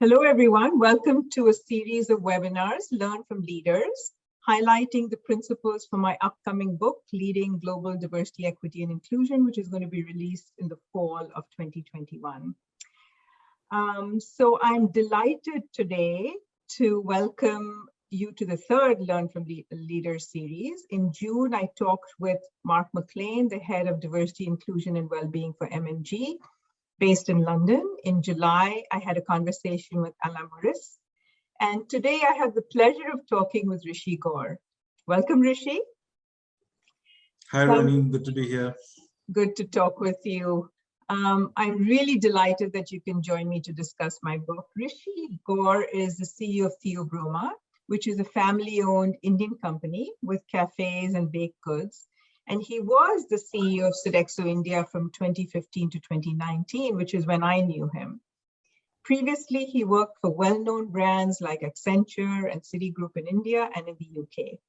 Hello, everyone. Welcome to a series of webinars, Learn from Leaders, highlighting the principles for my upcoming book, Leading Global Diversity, Equity, and Inclusion, which is going to be released in the fall of 2021. So I'm delighted today to welcome you to the third Learn from Leaders series. In June, I talked with Mark McLean, the head of Diversity, Inclusion, and Wellbeing for M&G, based in London. In July, I had a conversation with Alain Maurice. And today I have the pleasure of talking with Rishi Gour. Welcome, Rishi. Hi, Ronnie. Good to be here. Good to talk with you. I'm really delighted that you can join me to discuss my book. Rishi Gour is the CEO of Theobroma, which is a family-owned Indian company with cafes and baked goods. And he was the CEO of Sodexo India from 2015 to 2019, which is when I knew him. Previously, he worked for well-known brands like Accenture and Citigroup in India and in the UK.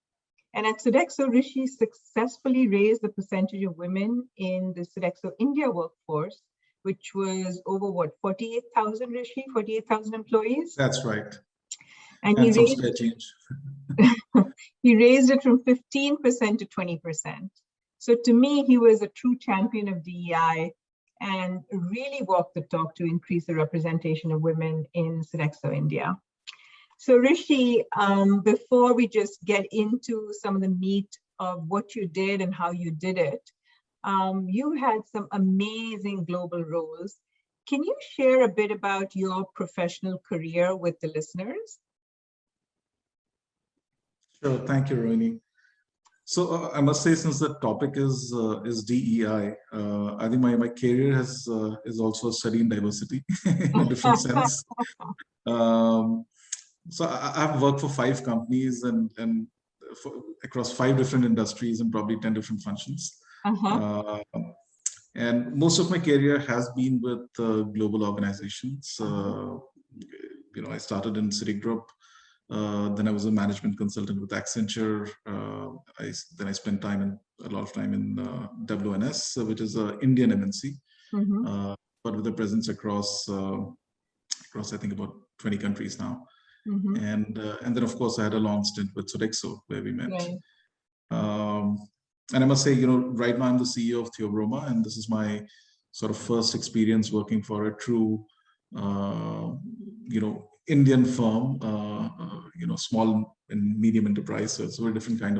And at Sodexo, Rishi successfully raised the percentage of women in the Sodexo India workforce, which was over, what, 48,000, Rishi? 48,000 employees? That's right. And he raised it from 15% to 20%. So to me, he was a true champion of DEI and really walked the talk to increase the representation of women in Sodexo India. So Rishi, before we just get into some of the meat of what you did and how you did it, you had some amazing global roles. Can you share a bit about your professional career with the listeners? Sure, thank you, Rohini. So I must say, since the topic is DEI, I think my career is also studying diversity in a different sense. So I've worked for 5 companies and across 5 different industries and probably 10 different functions. And most of my career has been with global organizations. I started in Citigroup. Then I was a management consultant with Accenture. Then I spent a lot of time in WNS, which is an Indian MNC, but with a presence across I think about 20 countries now. And then of course I had a long stint with Sodexo where we met. Right. And I must say, right now I'm the CEO of Theobroma, and this is my sort of first experience working for a true, Indian firm, small and medium enterprise. So it's a very different kind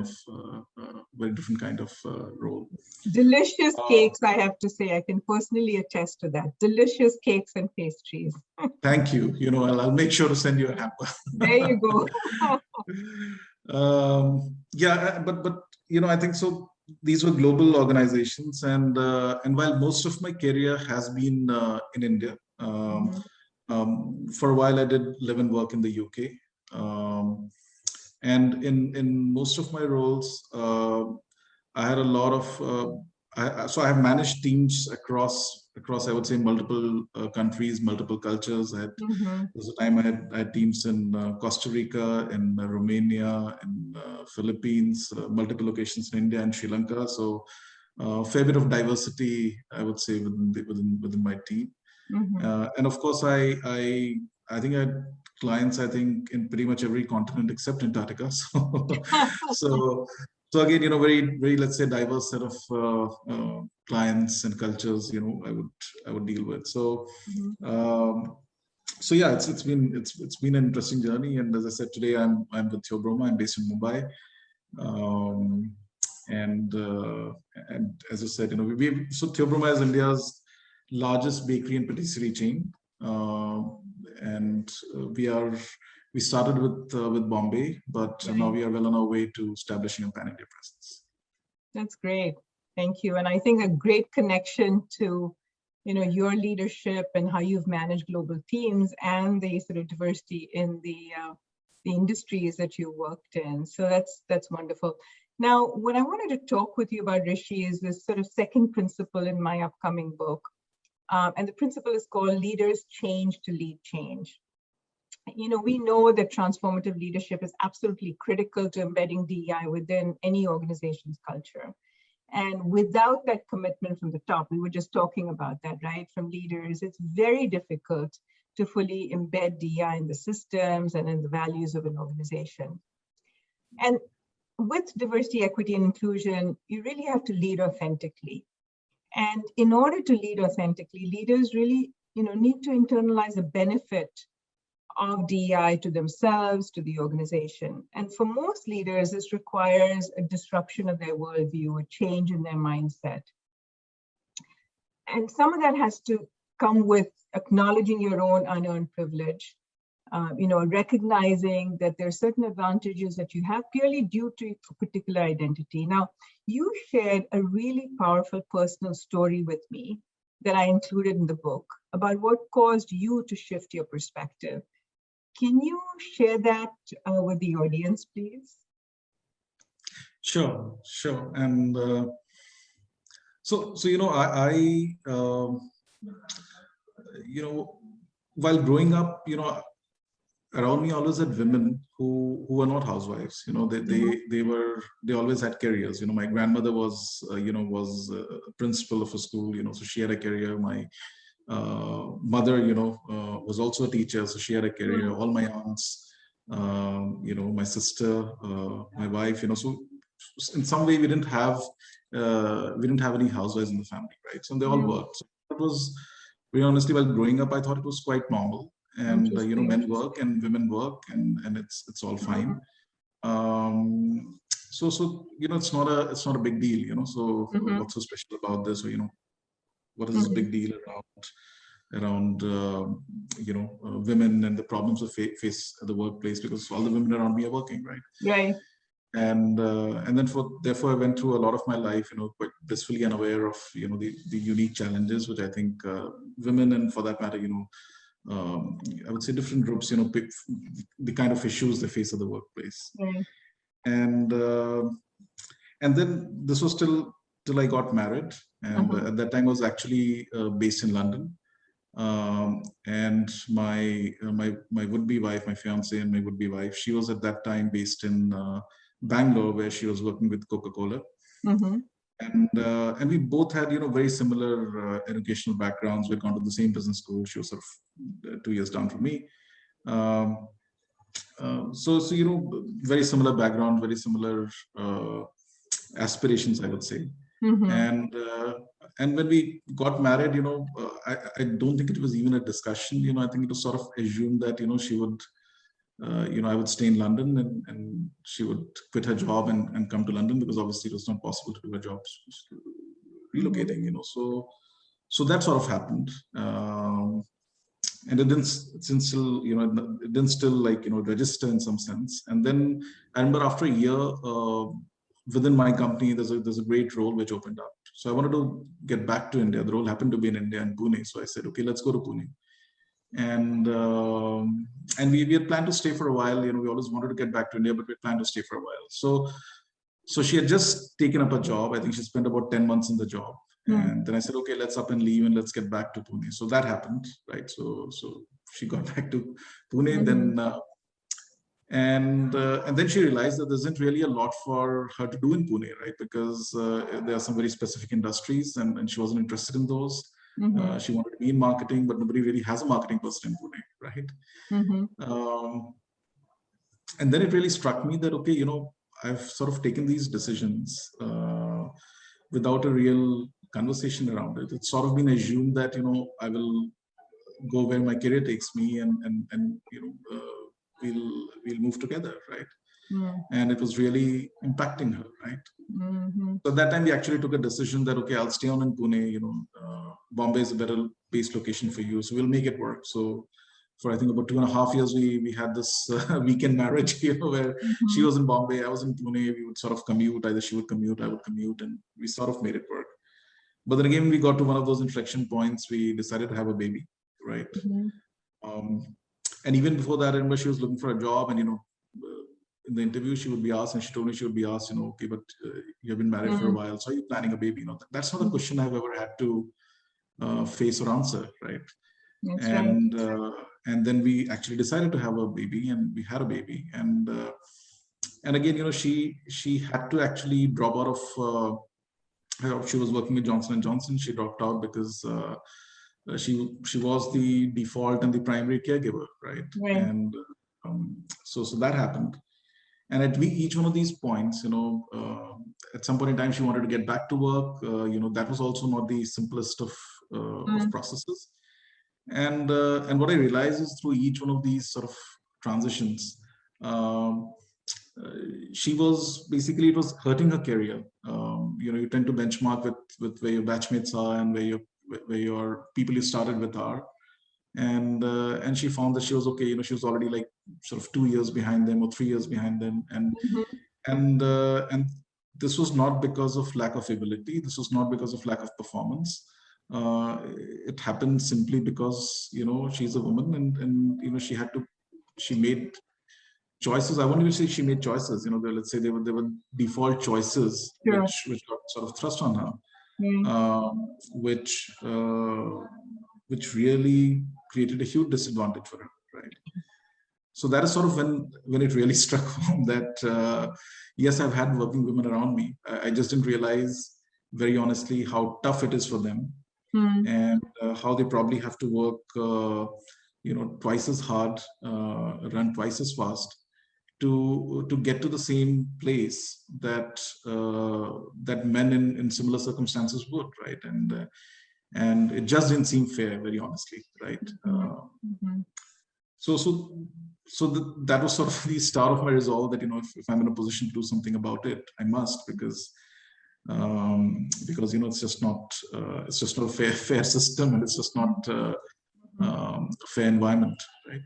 of role. Delicious cakes, I have to say. I can personally attest to that. Delicious cakes and pastries. Thank you. I'll make sure to send you a hamper. There you go. But I think so. These were global organizations, and while most of my career has been in India. For a while, I did live and work in the UK, and in most of my roles, I had a lot of. So I have managed teams across I would say multiple countries, multiple cultures. There was a time I had teams in Costa Rica, in Romania, in Philippines, multiple locations in India and Sri Lanka. So a fair bit of diversity, I would say, within my team. And of course, I think I had clients, I think, in pretty much every continent except Antarctica. So again, very, very, let's say, diverse set of clients and cultures, I would deal with. So yeah, it's been an interesting journey. And as I said, today I'm with Theobroma. I'm based in Mumbai. And as I said, so Theobroma is India's largest bakery and patisserie chain, and we started with Bombay, but now we are well on our way to establishing a pan-India presence. That's great, thank you. And I think a great connection to your leadership and how you've managed global teams and the sort of diversity in the industries that you worked in. So that's wonderful. Now, what I wanted to talk with you about, Rishi, is this sort of second principle in my upcoming book. And the principle is called Leaders Change to Lead Change. We know that transformative leadership is absolutely critical to embedding DEI within any organization's culture. And without that commitment from the top, we were just talking about that, right? From leaders, it's very difficult to fully embed DEI in the systems and in the values of an organization. And with diversity, equity, and inclusion, you really have to lead authentically. And in order to lead authentically, leaders really, need to internalize the benefit of DEI to themselves, to the organization. And for most leaders, this requires a disruption of their worldview, a change in their mindset. And some of that has to come with acknowledging your own unearned privilege, recognizing that there are certain advantages that you have purely due to a particular identity. Now, you shared a really powerful personal story with me that I included in the book about what caused you to shift your perspective. Can you share that with the audience, please? Sure. And so while growing up, around me, I always had women who were not housewives. They always had careers. My grandmother was a principal of a school. So she had a career. My mother, was also a teacher, so she had a career. All my aunts, my sister, my wife, so in some way we didn't have any housewives in the family, right? So they all worked. So it was, very honestly, while growing up, I thought it was quite normal. And men work and women work, and it's all fine. So it's not a big deal, so what's so special about this, or what is this big deal around women and the problems of face at the workplace, because all the women around me are working, right? Right. And then therefore I went through a lot of my life, quite blissfully unaware of the unique challenges which I think women, and for that matter, I would say different groups, pick the kind of issues they face at the workplace. Right. And then this was till I got married, and at that time I was actually based in London. And my would-be wife, my fiance and my would-be wife, she was at that time based in Bangalore, where she was working with Coca-Cola. And we both had very similar educational backgrounds. We'd gone to the same business school. She was sort of 2 years down from me. So very similar background, very similar aspirations, I would say. And when we got married, I don't think it was even a discussion. I think it was sort of assumed that she would, I would stay in London, and she would quit her job and come to London, because obviously it was not possible to do her job relocating. So that sort of happened, and it didn't still register in some sense. And then I remember after a year, within my company, there's a great role which opened up. So I wanted to get back to India. The role happened to be in India, in Pune. So I said, okay, let's go to Pune. And we had planned to stay for a while. We always wanted to get back to India, but we planned to stay for a while. So she had just taken up a job. I think she spent about 10 months in the job. And then I said, okay, let's up and leave and let's get back to Pune. So that happened, right? So she got back to Pune, then and then she realized that there isn't really a lot for her to do in Pune, right? Because there are some very specific industries, and she wasn't interested in those. She wanted to be in marketing, but nobody really has a marketing person in Pune, right? And then it really struck me that, okay, I've sort of taken these decisions without a real conversation around it. It's sort of been assumed that, I will go where my career takes me, and we'll move together, right? And it was really impacting her, right? So at that time we actually took a decision that, okay, I'll stay on in Pune. Bombay is a better based location for you, so we'll make it work. So for I think about 2.5 years, we had this weekend marriage, where she was in Bombay, I was in Pune. We would sort of commute. Either she would commute, I would commute, and we sort of made it work. But then again, we got to one of those inflection points. We decided to have a baby, right? And even before that, I remember she was looking for a job, and in the interview she would be asked, and she told me she would be asked, okay, but you've been married for a while, so are you planning a baby? That's not a question I've ever had to face or answer, right? That's and right. And then we actually decided to have a baby, and we had a baby. And again, she had to actually drop out of. She was working with Johnson & Johnson. She dropped out because she was the default and the primary caregiver, right? And so that happened. And at each one of these points, at some point in time, she wanted to get back to work. That was also not the simplest of processes. And what I realized is through each one of these sort of transitions, she was basically, it was hurting her career. You tend to benchmark with where your batchmates are and where your people you started with are. And she found that she was okay. She was already like sort of 2 years behind them or 3 years behind them. And this was not because of lack of ability. This was not because of lack of performance. It happened simply because, she's a woman and she made choices. I won't even say she made choices, let's say they were default choices, which got sort of thrust on her, which really created a huge disadvantage for her, right? So that is sort of when it really struck home that yes, I've had working women around me. I just didn't realize, very honestly, how tough it is for them, and how they probably have to work, twice as hard, run twice as fast to get to the same place that that men in similar circumstances would, right? And it just didn't seem fair, very honestly, right? So that was sort of the start of my resolve that, if I'm in a position to do something about it, I must, because it's just not a fair system, and it's just not a fair environment, right?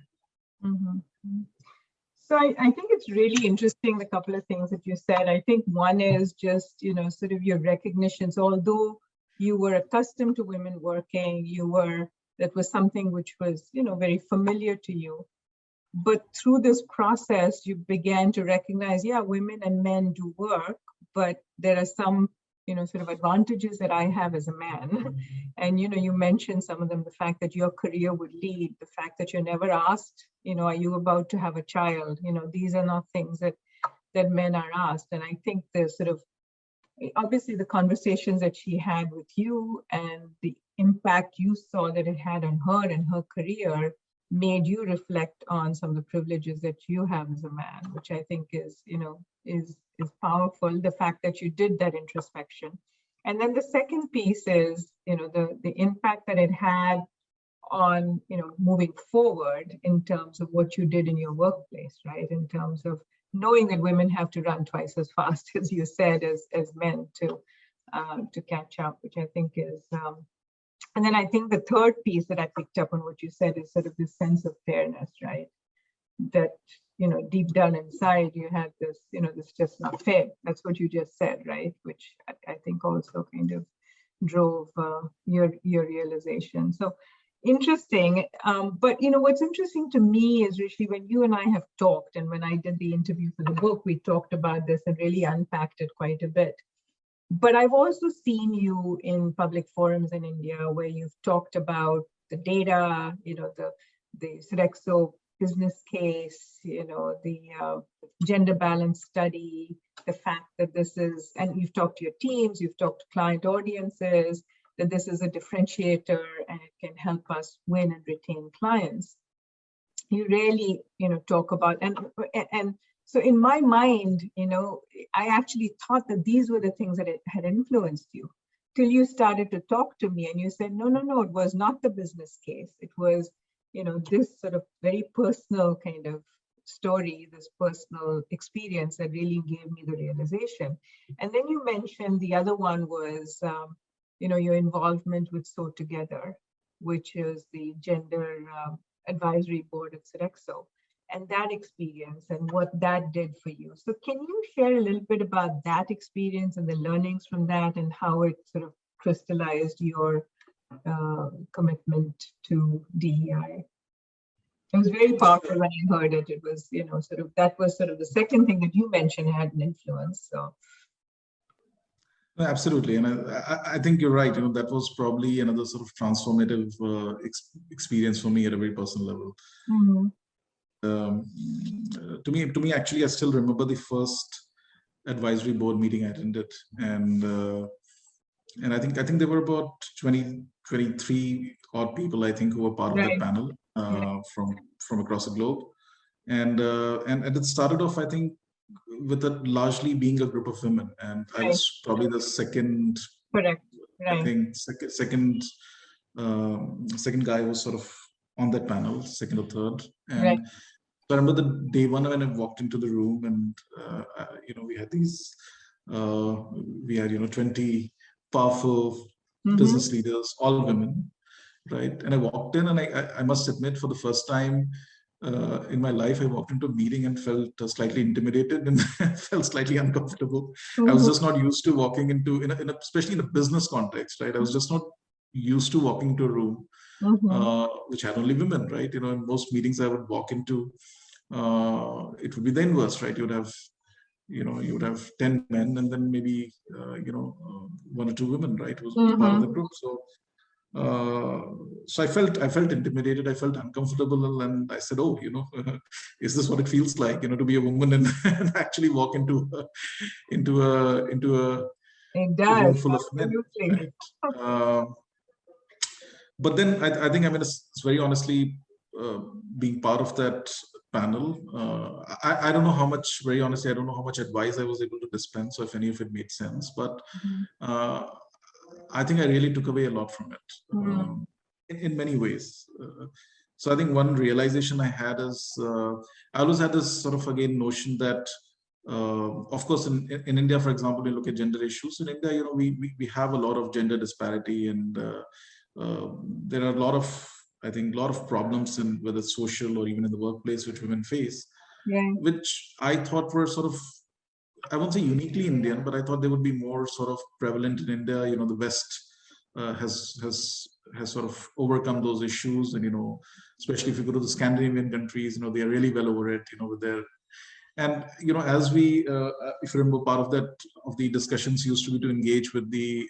So I think it's really interesting, the couple of things that you said. I think one is just, sort of your recognition. So although you were accustomed to women working, that was something which was, very familiar to you. But through this process, you began to recognize, yeah, women and men do work, but there are some, sort of advantages that I have as a man. And, you mentioned some of them, the fact that your career would lead, the fact that you're never asked, are you about to have a child? These are not things that men are asked. And I think the sort of, obviously the conversations that she had with you and the impact you saw that it had on her and her career made you reflect on some of the privileges that you have as a man, which I think is powerful, the fact that you did that introspection. And then the second piece is, the impact that it had on, moving forward in terms of what you did in your workplace, right? In terms of knowing that women have to run twice as fast, as you said, as men to catch up, which I think is, and then I think the third piece that I picked up on what you said is sort of this sense of fairness, right? That, deep down inside you had this, this just not fair. That's what you just said, right? Which I think also kind of drove your realization. So interesting. But, what's interesting to me is, Rishi, when you and I have talked, and when I did the interview for the book, we talked about this and really unpacked it quite a bit. But I've also seen you in public forums in India where you've talked about the data, the Sodexo business case, the gender balance study, the fact that this is, and you've talked to your teams, you've talked to client audiences, that this is a differentiator and it can help us win and retain clients. You really, talk about, and so in my mind, I actually thought that these were the things that had influenced you, till you started to talk to me and you said, no, it was not the business case. It was, this sort of very personal kind of story, this personal experience that really gave me the realization. And then you mentioned the other one was, your involvement with Sew Together, which is the gender advisory board at Sodexo, and that experience and what that did for you. So can you share a little bit about that experience and the learnings from that and how it sort of crystallized your commitment to DEI? It was very powerful when I heard it. It was, that was sort of the second thing that you mentioned had an influence. So. Absolutely, and I think you're right. That was probably another sort of transformative experience for me at a very personal level. To me, actually, I still remember the first advisory board meeting I attended, and and I think there were about 20, 23 odd people, I think, who were part of that Right. panel from across the globe. And it started off, I think, with it largely being a group of women, and I Right. was probably the second. Correct. I Right. think second guy was sort of on that panel, second or third. Right. And so I remember the day one when I walked into the room, and we had these, we had 20 powerful business leaders, all women, right? And I walked in, and I must admit, for the first time in my life, I walked into a meeting and felt slightly intimidated and felt slightly uncomfortable. I was just not used to walking into, especially in a business context, right? I was just not used to walking into a room which had only women, right? In most meetings I would walk into, it would be the inverse, right? You would have 10 men and then maybe one or two women, right? Was part of the group. So I felt intimidated. I felt uncomfortable, and I said, "Oh, is this what it feels like, to be a woman and, and actually walk into a room full of men?" Right? But then I think, it's very honestly, being part of that panel, I don't know how much, very honestly, I don't know how much advice I was able to dispense, or if any of it made sense. But I think I really took away a lot from it, in many ways. So I think one realization I had is, I always had this sort of, again, notion that, of course, in India, for example, we look at gender issues. In India, we have a lot of gender disparity, and there are a lot of problems in whether social or even in the workplace which women face, which I thought were sort of, I won't say uniquely Indian, but I thought they would be more sort of prevalent in India. The West has sort of overcome those issues, and especially if you go to the Scandinavian countries, they are really well over it. With their, and as we, if you remember, part of the discussions used to be to engage with the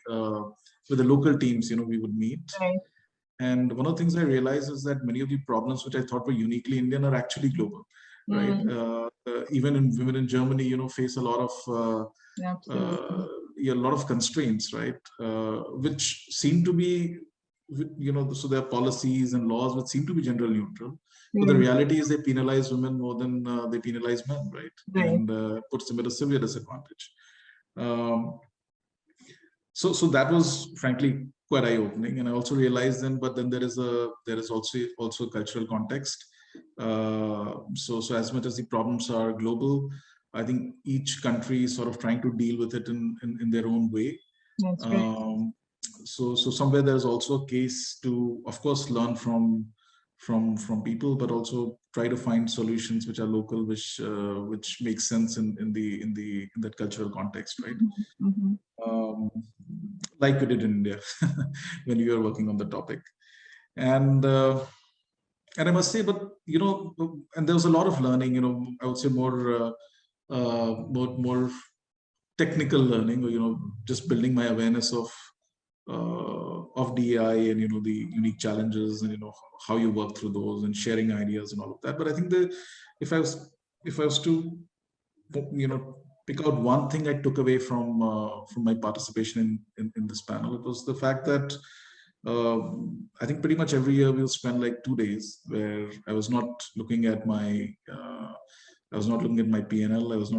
local teams. We would meet. Right. And one of the things I realized is that many of the problems which I thought were uniquely Indian are actually global, right? Even in women in Germany, face a lot of a lot of constraints, right? Which seem to be, so there are policies and laws which seem to be gender neutral, but the reality is they penalize women more than they penalize men, right? And puts them at a severe disadvantage. So that was frankly quite eye-opening, and I also realized then. But then there is also a cultural context. So as much as the problems are global, I think each country is sort of trying to deal with it in their own way. That's right. So somewhere there's also a case to, of course, learn from people, but also try to find solutions which are local, which make sense in that cultural context, right? Like we did in India when we were working on the topic, and I must say, but and there was a lot of learning. I would say more technical learning, or just building my awareness of DEI and the unique challenges, and how you work through those, and sharing ideas and all of that. But I think if I was to pick out one thing I took away from my participation in this panel, it was the fact that I think pretty much every year we'll spend like 2 days where I was not looking at my P&L. I was not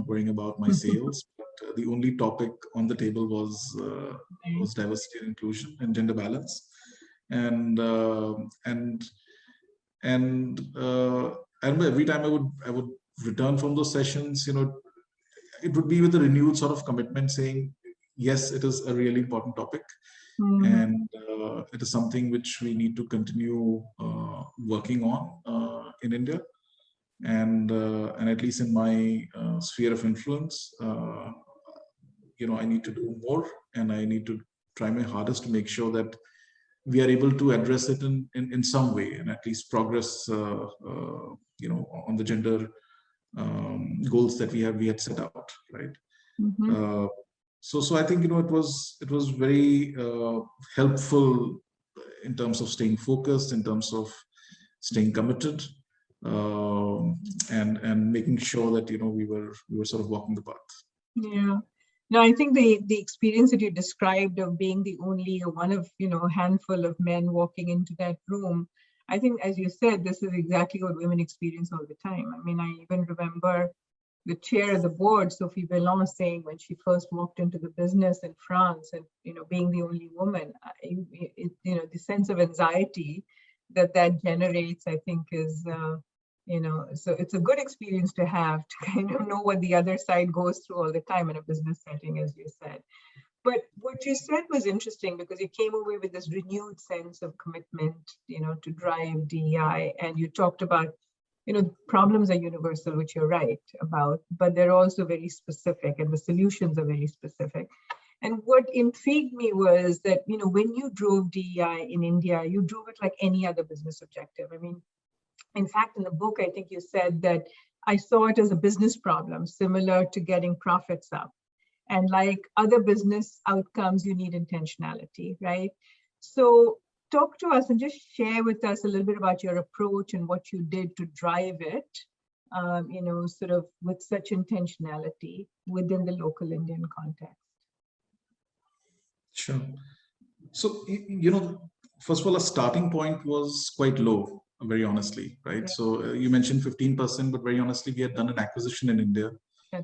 worrying about my sales. But the only topic on the table was diversity and inclusion and gender balance. And I remember every time I would return from those sessions, it would be with a renewed sort of commitment, saying, yes, it is a really important topic. And it is something which we need to continue working on in India. And at least in my sphere of influence, I need to do more, and I need to try my hardest to make sure that we are able to address it in some way, and at least progress, on the gender goals that we had set out, right? So I think it was very helpful in terms of staying focused, in terms of staying committed, and making sure that we were sort of walking the path. Yeah, No, I think the experience that you described of being the only one of, a handful of men walking into that room, I think, as you said, this is exactly what women experience all the time. I mean, I even remember the chair of the board, Sophie Bellon, saying when she first walked into the business in France and, being the only woman, the sense of anxiety that generates, I think is, so it's a good experience to have to kind of know what the other side goes through all the time in a business setting, as you said. But what you said was interesting because you came away with this renewed sense of commitment, to drive DEI. And you talked about, problems are universal, which you're right about, but they're also very specific and the solutions are very specific. And what intrigued me was that, when you drove DEI in India, you drove it like any other business objective. I mean, in fact, in the book, I think you said that I saw it as a business problem, similar to getting profits up. And like other business outcomes, you need intentionality, right? So talk to us and just share with us a little bit about your approach and what you did to drive it, sort of with such intentionality within the local Indian context. Sure. So, first of all, a starting point was quite low, very honestly, right? So you mentioned 15%, but very honestly, we had done an acquisition in India.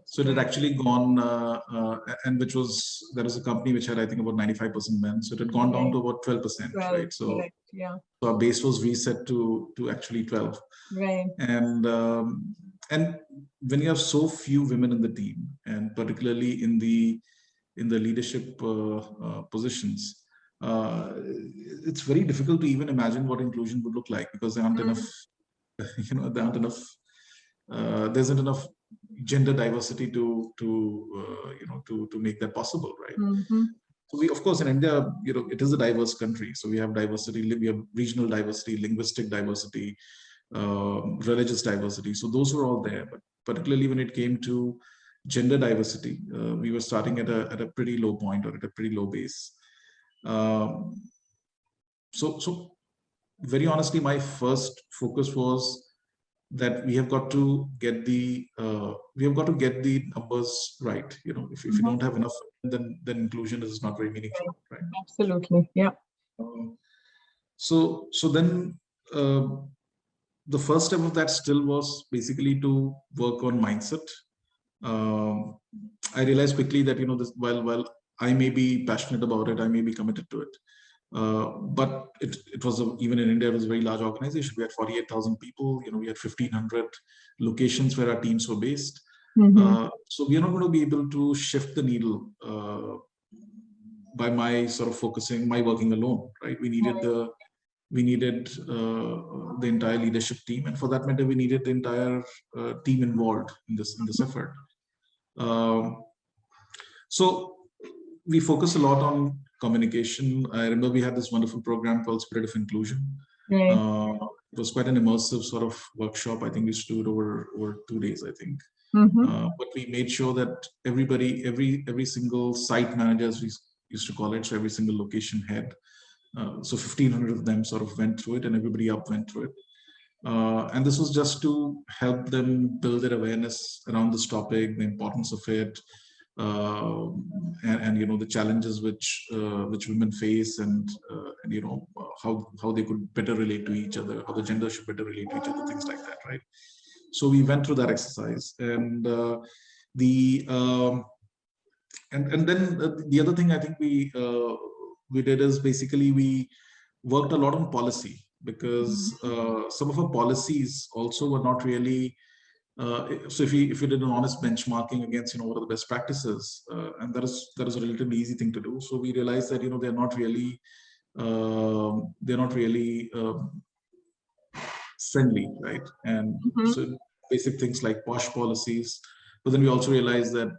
So it had actually gone, and there was a company which had, I think, about 95% men. So it had gone down to about 12%, right? So, so our base was reset to actually 12. Right. And when you have so few women in the team, and particularly in the leadership positions, it's very difficult to even imagine what inclusion would look like because there aren't enough, there isn't enough gender diversity to make that possible, right? So we, of course, in India, it is a diverse country. So we have diversity, we have regional diversity, linguistic diversity, religious diversity. So those were all there. But particularly when it came to gender diversity, we were starting at a pretty low point or at a pretty low base. So very honestly, my first focus was that we have got to get the numbers right. If you don't have enough, then inclusion is not very meaningful, right? Absolutely, yeah. So then the first step of that still was basically to work on mindset. I realized quickly that while I may be passionate about it, I may be committed to it. But it was even in India, it was a very large organization. We had 48,000 people. We had 1,500 locations where our teams were based. So we are not going to be able to shift the needle by my sort of my working alone, right? We needed the entire leadership team, and for that matter, we needed the entire team involved in this effort. So we focus a lot on communication. I remember we had this wonderful program called Spirit of Inclusion. It was quite an immersive sort of workshop. I think we used to do it over 2 days, I think. But we made sure that everybody, every single site manager, as we used to call it, so every single location head, so 1,500 of them sort of went through it, and everybody up went through it. And this was just to help them build their awareness around this topic, the importance of it, and the challenges which women face, and how they could better relate to each other, how the gender should better relate to each other, things like that, right? So we went through that exercise, and then the other thing I think we did is basically we worked a lot on policy, because some of our policies also were not really. So if you did an honest benchmarking against what are the best practices, and that is a relatively easy thing to do. So we realized that they're not really friendly, right? And so basic things like posh policies. But then we also realized that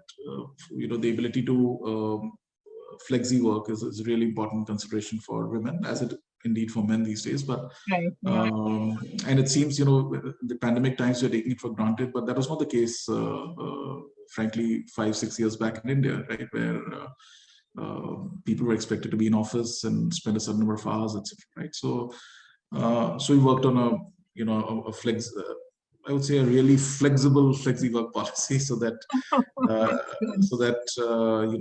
the ability to flexi work is a really important consideration for women, as it indeed for men these days. But and it seems the pandemic times we're taking it for granted, but that was not the case frankly 5-6 years back in India, right, where people were expected to be in office and spend a certain number of hours, etc., right? So we worked on a I would say, a really flexible flexi work policy, so that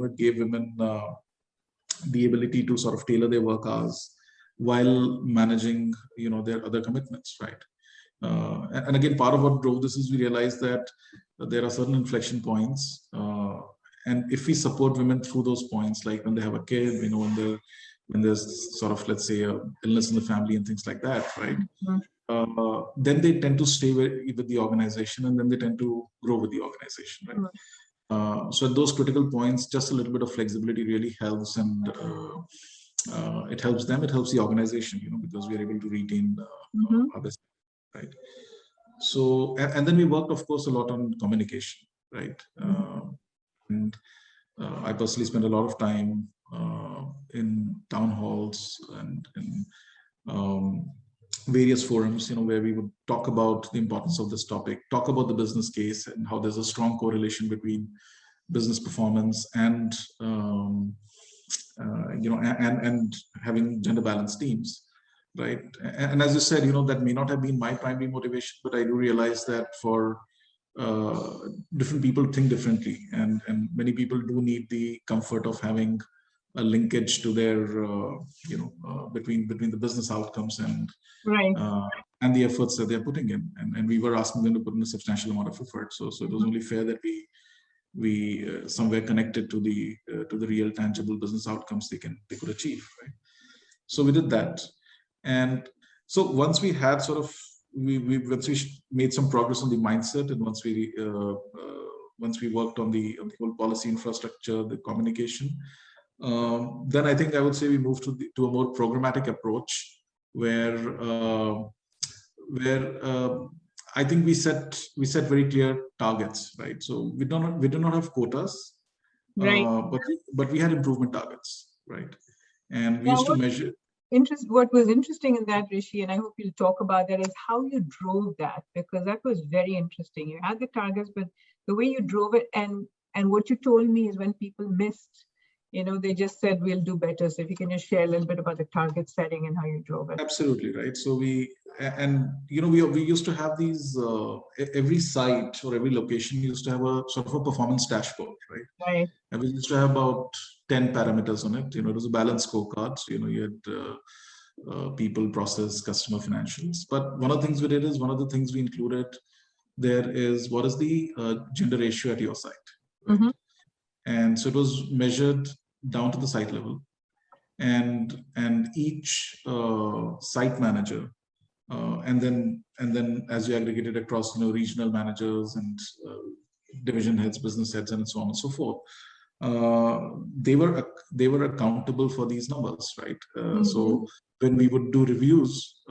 it gave women the ability to sort of tailor their work hours while managing their other commitments, right? And again, part of what drove this is we realized that there are certain inflection points, and if we support women through those points, like when they have a kid, when there's sort of, let's say, a illness in the family and things like that, right? Then they tend to stay with the organization, and then they tend to grow with the organization, right? So at those critical points, just a little bit of flexibility really helps, and it helps them, it helps the organization, because we are able to retain our best, right? So, and then we worked, of course, a lot on communication, right? And I personally spent a lot of time in town halls and in various forums, where we would talk about the importance of this topic, talk about the business case and how there's a strong correlation between business performance and and having gender balanced teams, right? And as you said, that may not have been my primary motivation, but I do realize that for different people think differently, and many people do need the comfort of having a linkage to their between the business outcomes and the efforts that they're putting in, and we were asking them to put in a substantial amount of effort, so it was only fair that we somewhere connected to the real tangible business outcomes they could achieve, right? So we did that. And so once we had sort of once we made some progress on the mindset, and once we worked on the whole policy infrastructure, the communication, then I think I would say we moved to a more programmatic approach, where I think we set very clear targets, right? So we do not have quotas, but we had improvement targets, right? And we used to measure. What was interesting in that, Rishi, and I hope you'll talk about that, is how you drove that, because that was very interesting. You had the targets, but the way you drove it, and what you told me is when people missed, they just said, we'll do better. So if you can just share a little bit about the target setting and how you drove it. Absolutely, right. So we used to have these, every site or every location used to have a sort of a performance dashboard, right? Right. And we used to have about 10 parameters on it. It was a balanced scorecard. So, you had people, process, customer, financials. But one of the things we did is, one of the things we included there is, what is the gender ratio at your site? Right? And so it was measured down to the site level, and each site manager, and then as you aggregated across regional managers and division heads, business heads, and so on and so forth, they were accountable for these numbers, right? So when we would do reviews,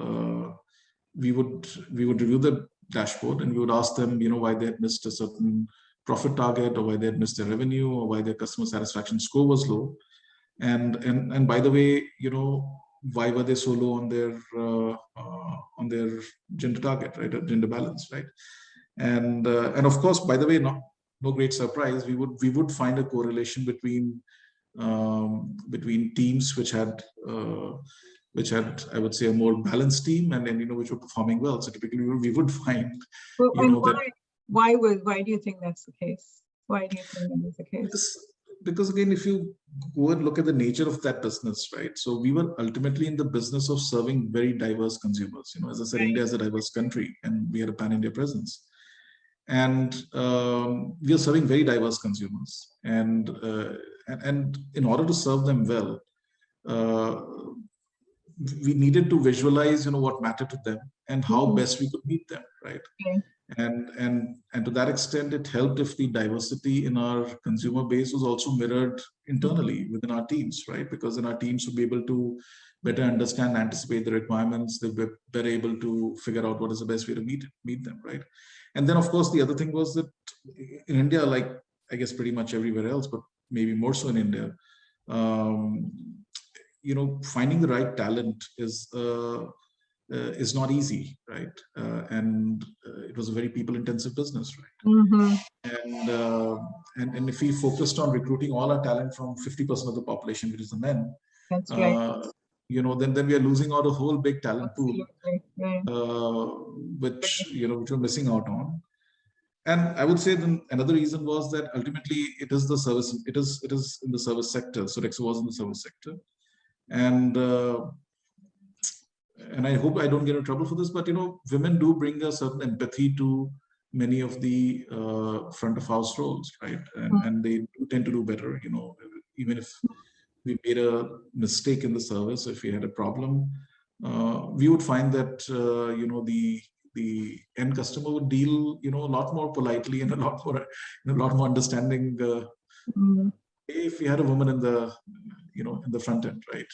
we would review the dashboard, and we would ask them, why they had missed a certain profit target, or why they had missed their revenue, or why their customer satisfaction score was low, and by the way, why were they so low on their gender target, right, or gender balance, right? And of course, by the way, no great surprise, we would find a correlation between teams which had I would say a more balanced team, and which were performing well. So typically we would find, why do you think that's the case? Why do you think that is the case? Because again, if you go and look at the nature of that business, right? So we were ultimately in the business of serving very diverse consumers. As I said, India is a diverse country, and we had a pan-India presence. And we are serving very diverse consumers. And in order to serve them well, we needed to visualize, what mattered to them and how best we could meet them, right? And to that extent, it helped if the diversity in our consumer base was also mirrored internally within our teams, right? Because then our teams would be able to better understand, anticipate the requirements. They were better able to figure out what is the best way to meet them, right? And then, of course, the other thing was that in India, like I guess pretty much everywhere else, but maybe more so in India, finding the right talent is not easy, right? And it was a very people-intensive business, right? And if we focused on recruiting all our talent from 50% of the population, which is the men, that's right. then we are losing out a whole big talent pool, Right. which we're missing out on. And I would say then another reason was that ultimately it is the service, it is in the service sector. Sodexo was in the service sector, and I hope I don't get in trouble for this, but women do bring a certain empathy to many of the front of house roles, right? And they do tend to do better, even if we made a mistake in the service, if we had a problem, we would find that the end customer would deal a lot more politely and a lot more understanding if we had a woman in the front end, right?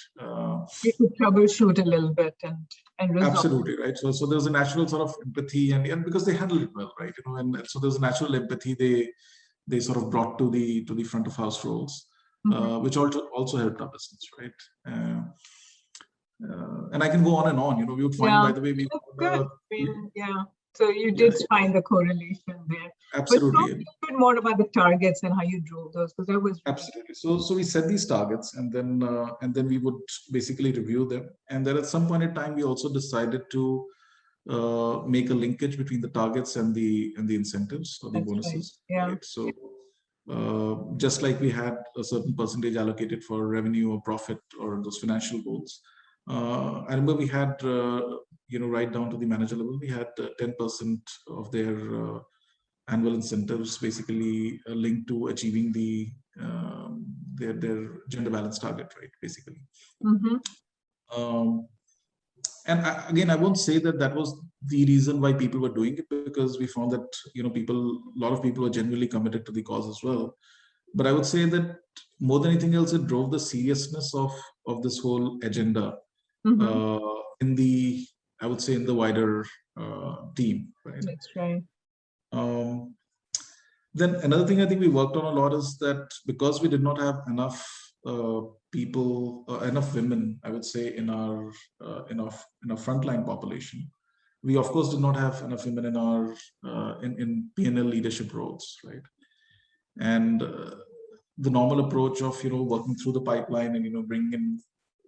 You could troubleshoot a little bit and resolve. Absolutely, right. So there's a natural sort of empathy, and because they handle it well, right? And so there's a natural empathy they sort of brought to the front of house roles, which also helped our business, right? And I can go on and on. We would find, by the way, yeah. So you did find the correlation there. Absolutely. But talk a little bit more about the targets and how you drove those, because that was absolutely. So we set these targets, and then we would basically review them. And then at some point in time, we also decided to make a linkage between the targets and the incentives or the bonuses. Right. Yeah. Right? So just like we had a certain percentage allocated for revenue or profit or those financial goals. I remember we had, right down to the manager level, we had 10% of their annual incentives basically linked to achieving their gender balance target, right? Basically. And again, I won't say that was the reason why people were doing it, because we found that a lot of people were genuinely committed to the cause as well. But I would say that more than anything else, it drove the seriousness of this whole agenda in the wider team, right? That's right. Then another thing I think we worked on a lot is that because we did not have enough people, enough women, I would say, in our frontline population, we of course did not have enough women in our in P&L leadership roles, right? And the normal approach of working through the pipeline and bringing in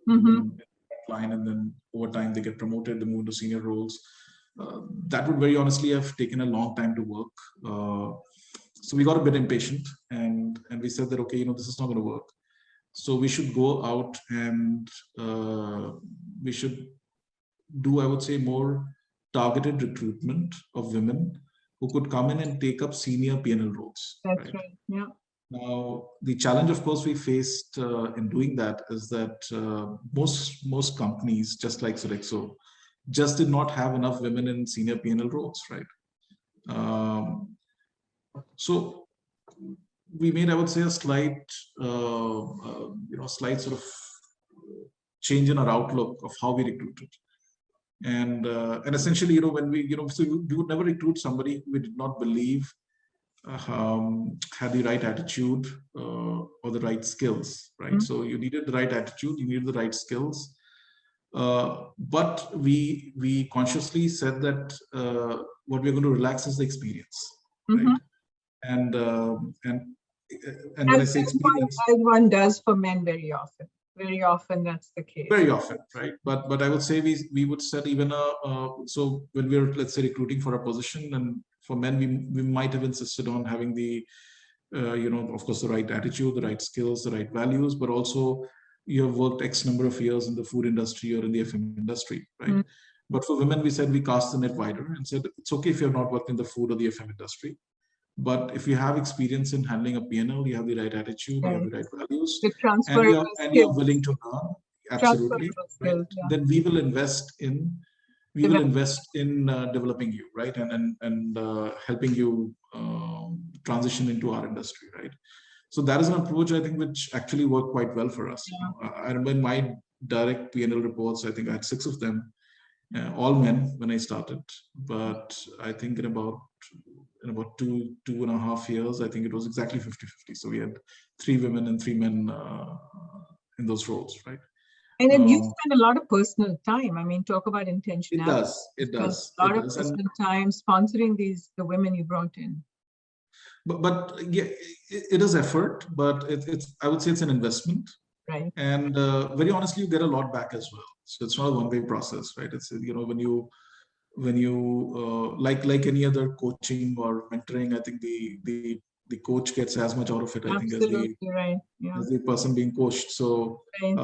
women in the pipeline, and then over time they get promoted, they move to senior roles. That would very honestly have taken a long time to work. So we got a bit impatient, and we said that, okay, this is not going to work. So we should go out and we should do, I would say, more targeted recruitment of women who could come in and take up senior P&L roles. That's right. Yeah. Now, the challenge, of course, we faced in doing that is that most companies, just like Sodexo, just did not have enough women in senior P&L roles, right? So we made, I would say, a slight sort of change in our outlook of how we recruited. And essentially, when we, so you would never recruit somebody who we did not believe had the right attitude or the right skills, right? So you needed the right attitude, you needed the right skills. But we consciously said that what we're going to relax is the experience, right? And when I say experience, as one does for men very often. Very often that's the case. Very often, right? But I would say we would set even so when we're, let's say, recruiting for a position, and for men we might have insisted on having the of course the right attitude, the right skills, the right values, but also you have worked X number of years in the food industry or in the FM industry, right? But for women, we said we cast the net wider and said it's okay if you have not worked in the food or the FM industry. But if you have experience in handling a P&L, you have the right attitude, you have the right values, and you're willing to learn, absolutely, right? Then we will invest in developing you, right, and helping you transition into our industry, right? So that is an approach, I think, which actually worked quite well for us. I remember in my direct P&L reports, I think I had 6 of them, all men when I started, but I think in about 2.5 years, I think it was exactly 50-50. So we had 3 women and 3 men in those roles, right? And then you spend a lot of personal time. I mean, talk about intentionality. It does. A lot of personal time sponsoring the women you brought in. But yeah, it is effort, but it's I would say it's an investment. Right. And very honestly, you get a lot back as well. So it's not a one-way process, right? It's, you know, when you like any other coaching or mentoring, I think the coach gets as much out of it, I think, Absolutely right. Yeah. as the person being coached. So Right.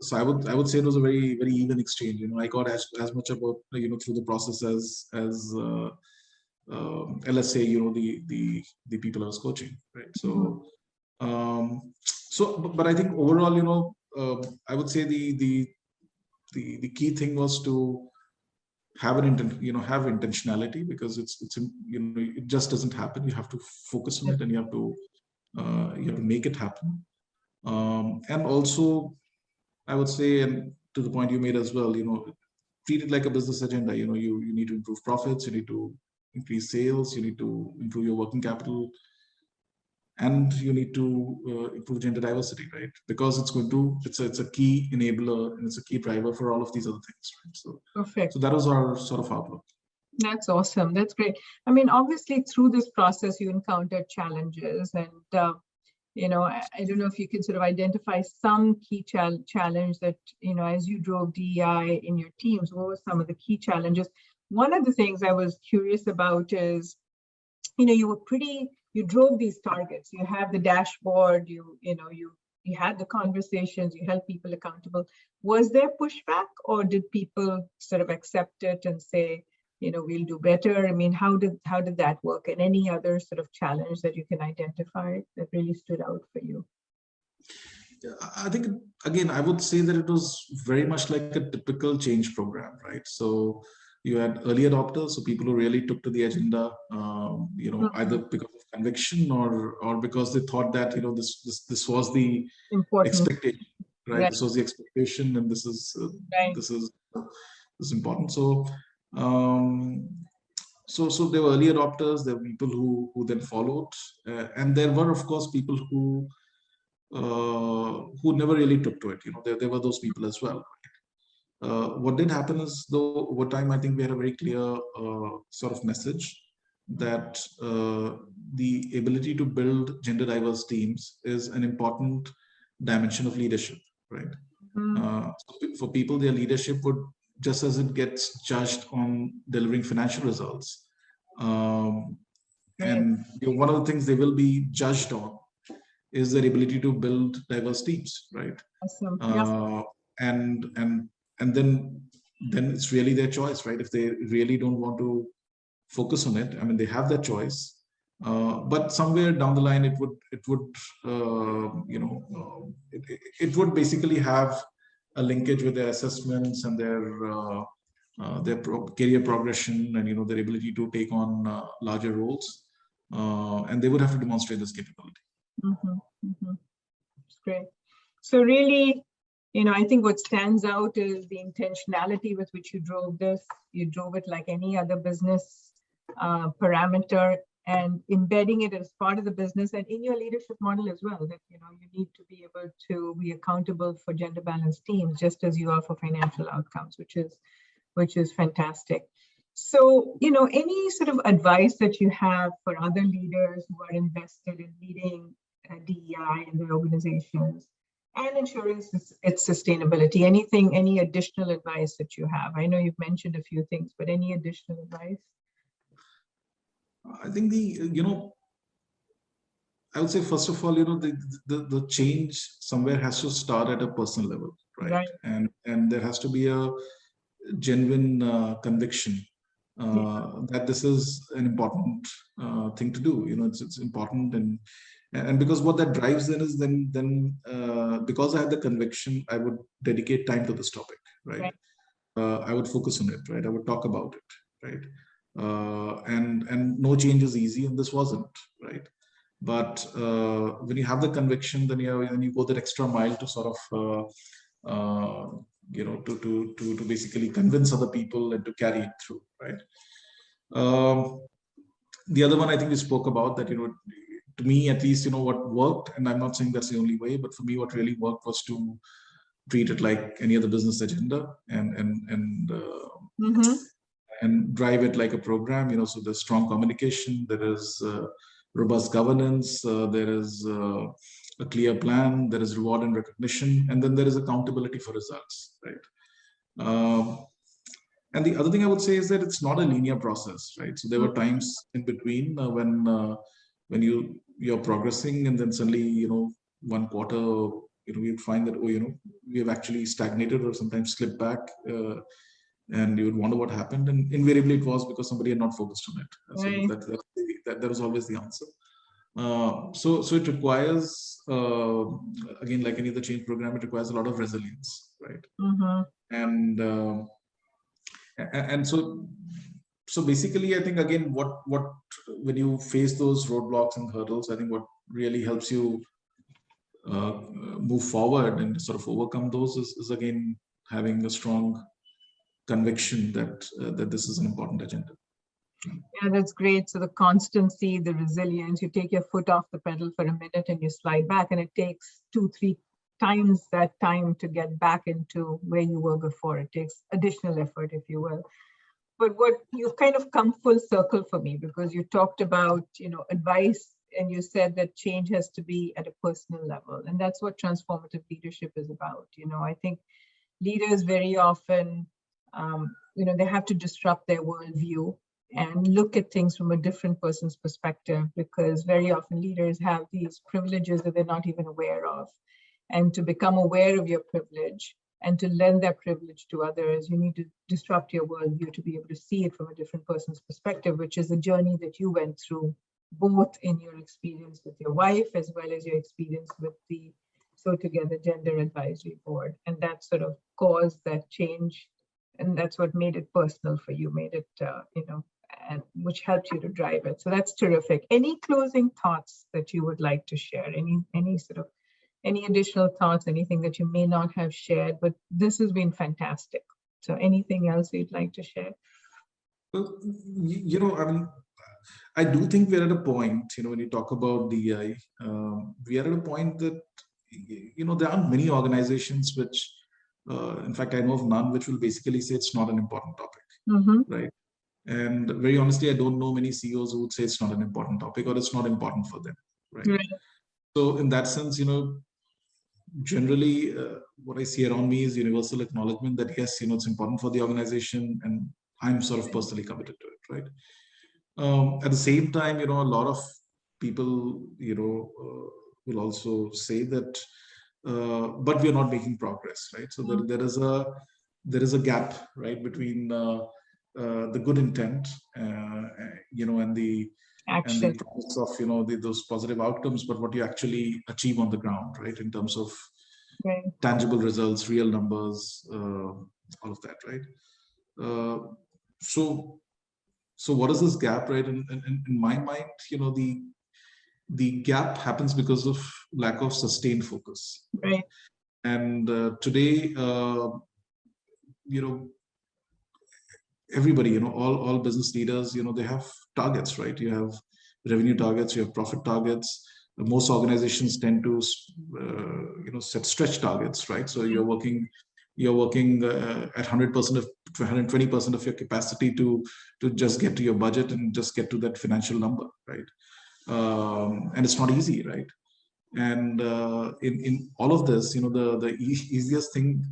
so I would say it was a very, very even exchange. You know, I got as much about, you know, through the process as let's say, you know, the people I was coaching, right? So but I think overall, you know, I would say the key thing was to have have intentionality, because it's you know, it just doesn't happen. You have to focus on it, and you have to make it happen. And also, I would say, and to the point you made as well, you know, treat it like a business agenda. You know, you need to improve profits, you need to increase sales, you need to improve your working capital, and you need to improve gender diversity, right? Because it's a key enabler, and it's a key driver for all of these other things, right? Perfect. So that was our sort of outlook. That's awesome. That's great. I mean, obviously, through this process, you encountered challenges, and you know, I don't know if you can sort of identify some key challenge that, you know, as you drove DEI in your teams, what were some of the key challenges? One of the things I was curious about is, you know, you drove these targets. You have the dashboard. You had the conversations. You held people accountable. Was there pushback, or did people sort of accept it and say, you know, we'll do better? I mean, how did that work? And any other sort of challenge that you can identify that really stood out for you? I think, again, I would say that it was very much like a typical change program, right? So you had early adopters, so people who really took to the agenda, you know, either because of conviction or because they thought that, you know, this was the Important. expectation, right? Right. This was the expectation, and this is Right. this is important. So so there were early adopters, there were people who then followed, and there were, of course, people who never really took to it. You know, there were those people as well. What did happen is, though, over time, I think we had a very clear sort of message that the ability to build gender diverse teams is an important dimension of leadership, right? So for people, their leadership would, just as it gets judged on delivering financial results, and you know, one of the things they will be judged on is their ability to build diverse teams, right? Awesome. And then it's really their choice, right? If they really don't want to focus on it, I mean, they have that choice. But somewhere down the line, it would you know, it would basically have a linkage with their assessments and their career progression, and, you know, their ability to take on larger roles, and they would have to demonstrate this capability. That's great. So really, you know, I think what stands out is the intentionality with which you drove this. You drove it like any other business parameter, and embedding it as part of the business and in your leadership model as well, that, you know, you need to be able to be accountable for gender balanced teams, just as you are for financial outcomes, which is fantastic. So, you know, any sort of advice that you have for other leaders who are invested in leading DEI in their organizations and ensuring its sustainability? Any additional advice that you have? I know you've mentioned a few things, but any additional advice? I think I would say, first of all, you know, the change somewhere has to start at a personal level, right? And there has to be a genuine conviction that this is an important thing to do. You know, it's important, and because what that drives then is then because I have the conviction, I would dedicate time to this topic, right? I would focus on it, right? I would talk about it, right? And no change is easy, and this wasn't, right? But when you have the conviction, then you go that extra mile to sort of you know, to basically convince other people and to carry it through, right? The other one I think we spoke about, that, you know, to me at least, you know, what worked, and I'm not saying that's the only way, but for me what really worked was to treat it like any other business agenda, and drive it like a program. You know, so there's strong communication, there is robust governance, there is a clear plan, there is reward and recognition, and then there is accountability for results, right? And the other thing I would say is that it's not a linear process, right? So there were times in between when you're progressing, and then suddenly, one quarter, you'd find that, we have actually stagnated or sometimes slipped back, and you would wonder what happened. And invariably, it was because somebody had not focused on it. Right. So that was always the answer. So it requires, again, like any other change program, it requires a lot of resilience, right? And so basically, I think, again, what when you face those roadblocks and hurdles, I think what really helps you move forward and sort of overcome those is again having a strong conviction that this is an important agenda. Yeah, that's great. So the constancy, the resilience, you take your foot off the pedal for a minute and you slide back, and it takes 2-3 times that time to get back into where you were before. It takes additional effort, if you will. But what you've kind of come full circle for me, because you talked about, advice, and you said that change has to be at a personal level. And that's what transformative leadership is about. I think leaders very often, they have to disrupt their worldview and look at things from a different person's perspective, because very often leaders have these privileges that they're not even aware of. And to become aware of your privilege and to lend that privilege to others, you need to disrupt your worldview to be able to see it from a different person's perspective, which is a journey that you went through, both in your experience with your wife as well as your experience with the So Together Gender Advisory Board. And that sort of caused that change. And that's what made it personal for you, made it, and which helped you to drive it. So that's terrific. Any closing thoughts that you would like to share? Any additional thoughts, anything that you may not have shared, but this has been fantastic. So anything else you'd like to share? Well, I mean, I do think we're at a point, when you talk about DEI, we are at a point that, there aren't many organizations which, in fact, I know of none, which will basically say it's not an important topic, right? And very honestly, I don't know many CEOs who would say it's not an important topic or it's not important for them, right? So in that sense, generally, what I see around me is universal acknowledgement that yes, it's important for the organization, and I'm sort of personally committed to it, right? At the same time, a lot of people, will also say that, but we're not making progress, right? So there is a gap, right, between the good intent, and the action, and the promise of those positive outcomes, but what you actually achieve on the ground, right, in terms of tangible results, real numbers, all of that, right? So what is this gap, right? In my mind, the gap happens because of lack of sustained focus, right? And today, everybody, all business leaders, they have targets, right? You have revenue targets, you have profit targets. Most organizations tend to, set stretch targets, right? So you're working at 100% of 120% of your capacity to just get to your budget and just get to that financial number, right? And it's not easy, right? And in all of this, the easiest thing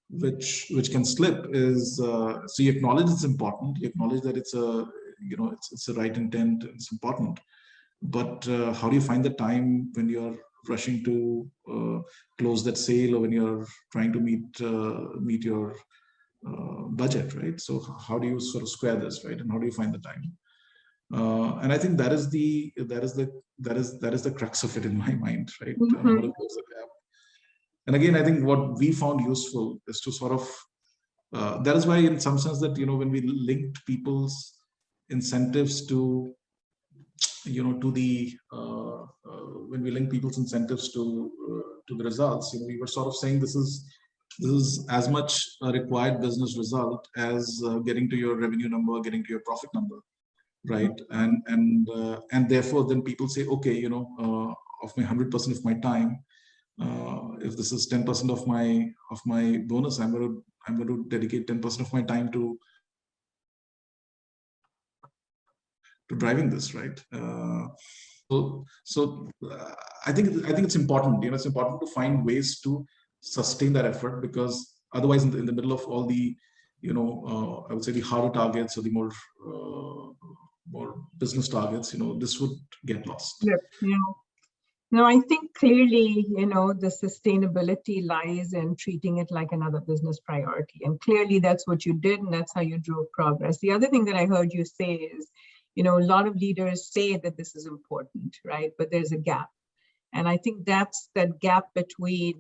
which can slip is, so you acknowledge it's important, you acknowledge that it's a it's the right intent, it's important, but how do you find the time when you're rushing to close that sale, or when you're trying to meet your budget, right? So how do you sort of square this, right? And how do you find the time? And I think that is the crux of it in my mind, right? How to close the gap. And again, I think what we found useful is to sort of, that is why in some sense that, when we linked people's incentives to, to the, when we link people's incentives to the results, we were sort of saying this is as much a required business result as getting to your revenue number, getting to your profit number, right? And therefore then people say, okay, of my 100% of my time, if this is 10% of my bonus, I'm going to dedicate 10% of my time to driving this, right? I think it's important. It's important to find ways to sustain that effort, because otherwise, in the middle of all the, I would say the harder targets or the more business targets, this would get lost. Yep. Yeah. No, I think clearly, the sustainability lies in treating it like another business priority. And clearly that's what you did, and that's how you drove progress. The other thing that I heard you say is, a lot of leaders say that this is important, right? But there's a gap. And I think that's that gap between,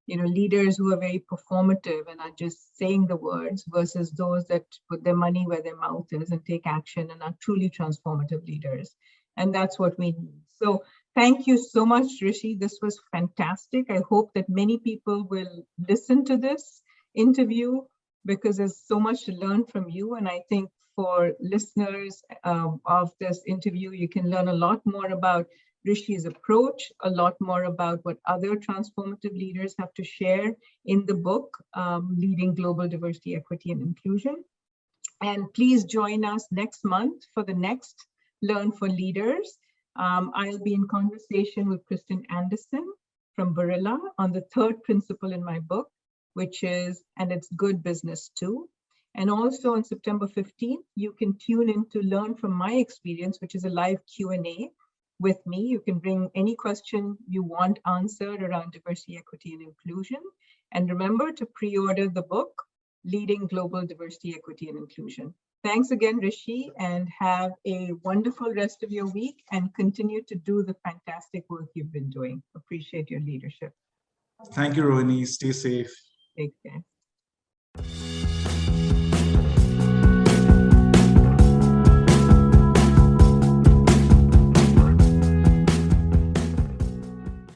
leaders who are very performative and are just saying the words versus those that put their money where their mouth is and take action and are truly transformative leaders. And that's what we need. So thank you so much, Rishi. This was fantastic. I hope that many people will listen to this interview because there's so much to learn from you. And I think for listeners of this interview, you can learn a lot more about Rishi's approach, a lot more about what other transformative leaders have to share in the book, Leading Global Diversity, Equity, and Inclusion. And please join us next month for the next Learn for Leaders. I'll be in conversation with Kristen Anderson from Barilla on the third principle in my book, which is, and it's good business too. And also on September 15th, you can tune in to learn from my experience, which is a live Q&A with me. You can bring any question you want answered around diversity, equity, and inclusion. And remember to pre-order the book, Leading Global Diversity, Equity, and Inclusion. Thanks again, Rishi, and have a wonderful rest of your week and continue to do the fantastic work you've been doing. Appreciate your leadership. Thank you, Rohini. Stay safe. Take care.